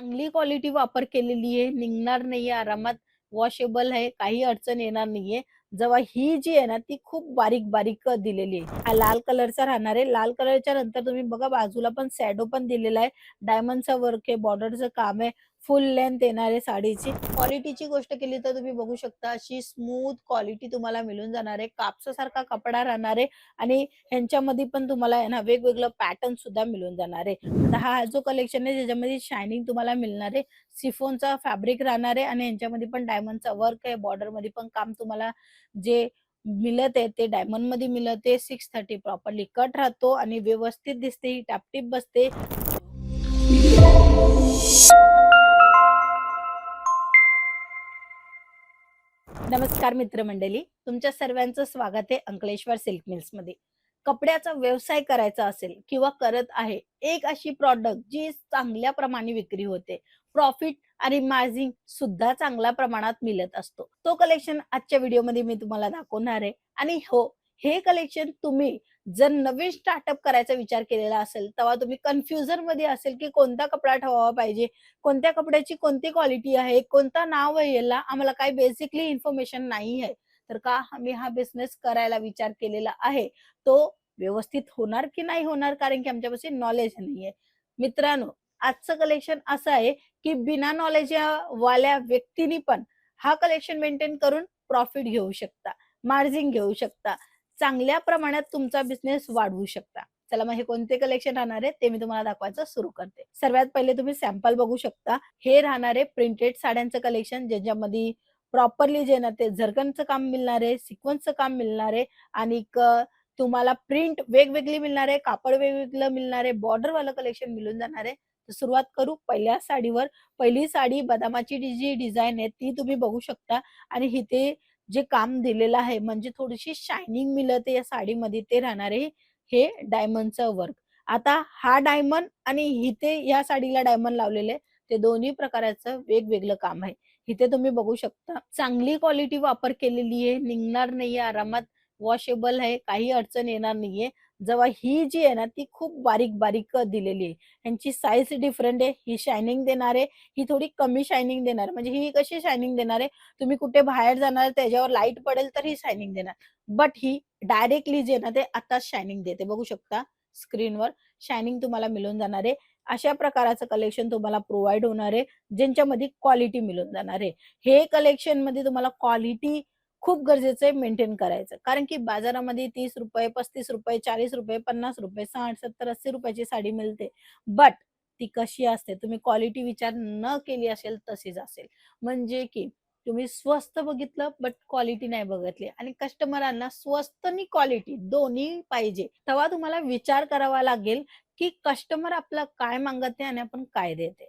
चांगली क्वालिटी वापर केलेली आहे, निघणार नाहीये, आरामात वॉशेबल आहे, काही अडचण येणार नाहीये. जेव्हा ही जी आहे ना, ती खूप बारीक-बारीक दिलेली आहे. हा लाल कलरचा राहणार आहे. लाल कलरच्या नंतर तुम्ही बघा बाजूला पण शॅडो पण दिलेला आहे. डायमंडचा वर्क आहे, बॉर्डरचं काम आहे. फुल लेंथ येणार आहे साडीची. क्वालिटीची गोष्ट केली तर तुम्ही बघू शकता अशी स्मूथ क्वालिटी तुम्हाला मिळून जाणार आहे. कापसासारखा कपडा राहणार आहे आणि ह्यांच्यामध्ये पण तुम्हाला आहे ना वेगवेगळं पॅटर्न सुद्धा मिळून जाणार आहे. आता हा जो कलेक्शन आहे त्याच्यामध्ये शायनिंग तुम्हाला मिळणार आहे. शिफॉनचा फॅब्रिक राहणार आहे आणि ह्यांच्यामध्ये पण डायमंडचा वर्क आहे. बॉर्डरमध्ये पण काम तुम्हाला जे मिळत आहे ते डायमंडमध्ये मिळत आहे. 630 प्रॉपरली कट राहतो आणि व्यवस्थित दिसते. ही टापटीप बसते. नमस्कार मित्रमंडळी, तुमच्या सर्वांचं स्वागत आहे अंकलेश्वर सिल्क मिल्समध्ये. कपड्याचा व्यवसाय करायचा असेल किंवा करत आहे, एक अशी प्रॉडक्ट जी चांगल्या प्रमाणे विक्री होते, प्रॉफिट आणि मार्जिन सुद्धा चांगल्या प्रमाणात मिळत असतो. तो कलेक्शन आजच्या व्हिडिओमध्ये मी तुम्हाला दाखवणार आहे. आणि हो, हे कलेक्शन तुम्ही जर नवीन स्टार्टअप करायचा विचार केलेला असेल, तेव्हा तुम्ही कन्फ्युजन मध्ये असेल की कोणता कपडा ठेवावा पाहिजे, कोणत्या कपड्याची कोणती क्वालिटी आहे, कोणता नाव आहे याला, आम्हाला काही बेसिकली इन्फॉर्मेशन नाही आहे. तर का आम्ही हा बिझनेस करायला विचार केलेला आहे, तो व्यवस्थित होणार की नाही होणार, कारण की आमच्यापाशी नॉलेज नाहीये. मित्रांनो, आजचं कलेक्शन असं आहे की बिना नॉलेज वाल्या व्यक्तीनी पण हा कलेक्शन मेंटेन करून प्रॉफिट घेऊ शकता, मार्जिन घेऊ शकता, चांगल्या प्रमाणात तुमचा बिझनेस वाढवू शकता. चला मग हे कोणते कलेक्शन राहणार आहे ते मी तुम्हाला दाखवायचं सुरू करते. सर्वात पहिले तुम्ही सॅम्पल बघू शकता. हे राहणार आहे प्रिंटेड साड्यांचं कलेक्शन, ज्याच्यामध्ये प्रॉपरली जे ना ते झरकनचं काम मिळणार आहे, सिक्वेन्सचं काम मिळणार आहे आणि तुम्हाला प्रिंट वेगवेगळी मिळणार आहे, कापड वेगवेगळं मिळणार आहे, बॉर्डरवालं कलेक्शन मिळून जाणार आहे. तर सुरुवात करू पहिल्या साडीवर. पहिली साडी बदामाची जी डिझाइन आहे ती तुम्ही बघू शकता आणि इथे जे काम दिलेलं आहे म्हणजे थोडीशी शायनिंग मिळते या साडीमध्ये, ते राहणार आहे हे डायमंडचं वर्क. आता हा डायमंड आणि इथे या साडीला डायमंड लावलेले ते दोन्ही प्रकाराचं वेगवेगळं काम आहे. इथे तुम्ही बघू शकता चांगली क्वालिटी वापर केलेली आहे, निघणार नाहीये, आरामात वॉशेबल आहे, काही अडचण येणार नाहीये. जेव्हा ही जी आहे ना ती खूप बारीक-बारीक दिलेली आहे. ह्यांची साइज डिफरंट आहे. ही शायनिंग देणार आहे, ही थोडी कमी शायनिंग देणार आहे. म्हणजे ही कशी शायनिंग देणार आहे, तुम्ही कुठे बाहेर जाणार त्याच्यावर लाईट पडेल तर ही शायनिंग देणार. बट ही डायरेक्टली जे आहे ना ते आताच शायनिंग देते. बघू शकता स्क्रीनवर शायनिंग तुम्हाला मिळून जाणार आहे. अशा प्रकारचं कलेक्शन तुम्हाला प्रोव्हाईड होणार आहे, ज्यांच्यामध्ये क्वालिटी मिळून जाणार आहे. हे कलेक्शनमध्ये तुम्हाला क्वालिटी खूप गरजेचं आहे मेंटेन करायचं. कारण की बाजारामध्ये ₹30, ₹35, ₹40, ₹50, 60, 70, ₹80 ची साडी मिळते. बट ती कशी असते, तुम्ही क्वालिटी विचार न केली असेल तशीच असेल. म्हणजे की तुम्ही स्वस्त बघितलं बट क्वालिटी नाही बघितली आणि कस्टमरांना स्वस्त आणि क्वालिटी दोन्ही पाहिजे. तेव्हा तुम्हाला विचार करावा लागेल की कस्टमर आपलं काय मागत आहे आणि आपण काय देते.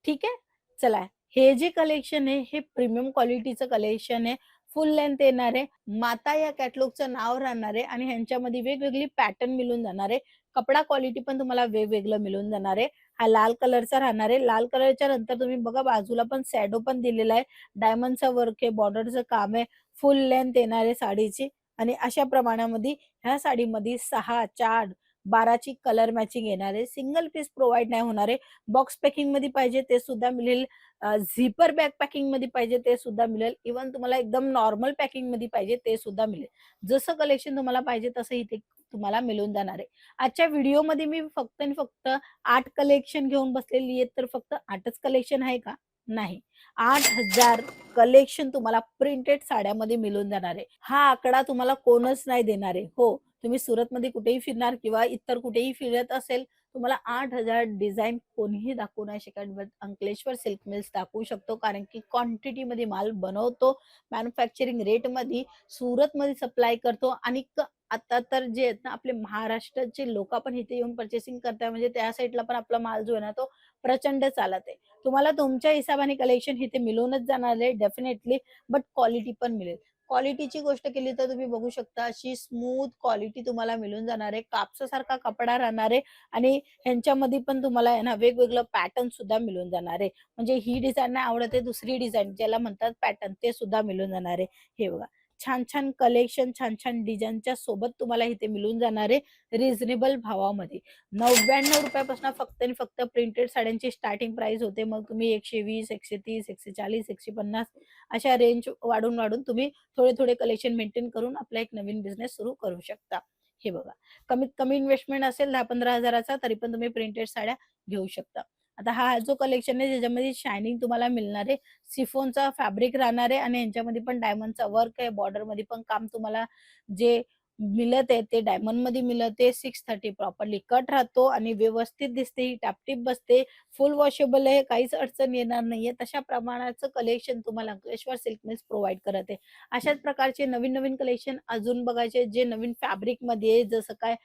ठीक आहे? चला, हे जे कलेक्शन आहे हे प्रीमियम क्वालिटीचं कलेक्शन आहे. फुल लेंथ येणार आहे. माता या कॅटलॉगचं नाव राहणार आहे आणि ह्यांच्यामध्ये वेगवेगळी पॅटर्न मिळून जाणार आहे. कपडा क्वालिटी पण तुम्हाला वेगवेगळं मिळून जाणार आहे. हा लाल कलरचा राहणार आहे. लाल कलरच्या नंतर तुम्ही बघा बाजूला पण शॅडो पण दिलेला आहे. डायमंडचा वर्क आहे, बॉर्डरचं काम आहे. फुल लेंथ येणार आहे साडीची आणि अशा प्रमाणामध्ये ह्या साडीमध्ये 6, 4, 12 ची कलर मॅचिंग येणार आहे. सिंगल पीस प्रोव्हाईड नाही होणार आहे. बॉक्स पॅकिंगमध्ये पाहिजे ते सुद्धा मिळेल. झिपर बॅग पॅकिंगमध्ये पाहिजे ते सुद्धा मिळेल. इव्हन तुम्हाला एकदम नॉर्मल पॅकिंगमध्ये पाहिजे ते सुद्धा मिळेल. जसं कलेक्शन तुम्हाला पाहिजे तसं इथे तुम्हाला मिळून जाणार आहे. आजच्या व्हिडिओमध्ये मी फक्त आणि फक्त 8 कलेक्शन घेऊन बसलेली आहे, तर फक्त 8च कलेक्शन आहे का? नाही. 8,000 कलेक्शन तुम्हाला प्रिंटेड साड्यामध्ये मिळून जाणार आहे. हा आकडा तुम्हाला कोणच नाही देणार आहे. हो, तुम्ही सुरतमध्ये कुठेही फिरणार किंवा इतर कुठेही फिरत असेल, तुम्हाला 8,000 डिझाइन कोणीही दाखवू नाही शकत. बट अंकलेश्वर सिल्क मिल्स दाखवू शकतो, कारण की क्वांटिटीमध्ये माल बनवतो, मॅन्युफॅक्चरिंग रेटमध्ये सुरतमध्ये सप्लाय करतो आणि आता तर जे आहेत ना आपले महाराष्ट्राचे लोक पण इथे येऊन पर्चेसिंग करतात, म्हणजे त्या साईडला पण आपला माल जो आहे ना तो प्रचंड चालत आहे. तुम्हाला तुमच्या हिशोबाने कलेक्शन इथे मिळूनच जाणार आहे डेफिनेटली, बट क्वालिटी पण मिळेल. क्वालिटीची गोष्ट केली तर तुम्ही बघू शकता अशी स्मूथ क्वालिटी तुम्हाला मिळून जाणार आहे. कापसासारखा कपडा राहणार आहे आणि ह्यांच्यामध्ये पण तुम्हाला आहे ना वेगवेगळं पॅटर्न सुद्धा मिळून जाणार आहे. म्हणजे ही डिझाइन नाही आवडत आहे, दुसरी डिझाइन ज्याला म्हणतात पॅटर्न ते सुद्धा मिळून जाणार आहे. हे बघा, छान-छान कलेक्शन, छान-छान डिझाईनच्या सोबत तुम्हाला इथे मिळून जाणार आहे रिझनेबल भावामध्ये. ₹99 पासून फक्त आणि फक्त प्रिंटेड साड्यांची स्टार्टिंग प्राइस होते. मग तुम्ही 120, 130, 140, 150 अशा रेंज वाढून तुम्ही थोडे-थोडे कलेक्शन मेंटेन करून आपला एक नवीन बिझनेस सुरू करू शकता. हे बघा, कमीत कमी इन्व्हेस्टमेंट असेल 10-15 हजाराचा तरी पण तुम्ही प्रिंटेड साड्या घेऊ शकता. आता हा जो कलेक्शन आहे त्याच्यामध्ये शायनिंग तुम्हाला मिळणार आहे. शिफॉनचा फॅब्रिक राहणार आहे आणि ह्याच्यामध्ये पण डायमंडचा वर्क आहे. बॉर्डरमध्ये पण काम तुम्हाला जे मिळत आहे ते डायमंडमध्ये मिळत आहे. 630 प्रॉपरली कट राहतो आणि व्यवस्थित दिसते. ही टाप-टीप बसते. फुल वॉशेबल आहे. काहीच अडचण येणार नाहीये. तशा प्रमाणाचं कलेक्शन तुम्हाला अंकलेश्वर सिल्क मिल्स प्रोव्हाईड करत आहे. अशाच प्रकारचे नवीन-नवीन कलेक्शन अजून बघायचे जे नवीन फॅब्रिकमध्ये आहे जसं काय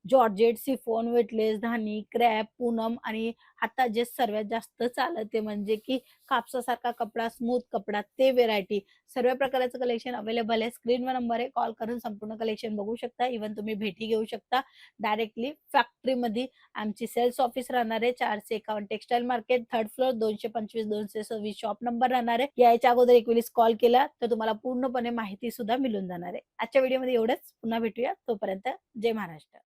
जॉर्जेट, शिफॉन, वेटलेस, धानी, क्रॅप, पूनम आणि आता जे सर्वात जास्त चालत आहे म्हणजे की कापसासारखा कपडा, स्मूथ कपडा ते व्हेरायटी सर्व प्रकारचं कलेक्शन अवेलेबल आहे. स्क्रीनवर नंबर आहे. कॉल करून संपूर्ण कलेक्शन बघू शकता. इव्हन तुम्ही भेटी घेऊ शकता. डायरेक्टली फॅक्टरीमध्ये आमची सेल्स ऑफिस राहणार आहे. 451 textile market, 3rd floor, 225-226 shop number राहणार आहे. यायच्या अगोदर एक वेळेस कॉल केला तर तुम्हाला पूर्णपणे माहिती सुद्धा मिळून जाणार आहे. आजच्या व्हिडिओमध्ये एवढंच. पुन्हा भेटूया. तोपर्यंत जय महाराष्ट्र.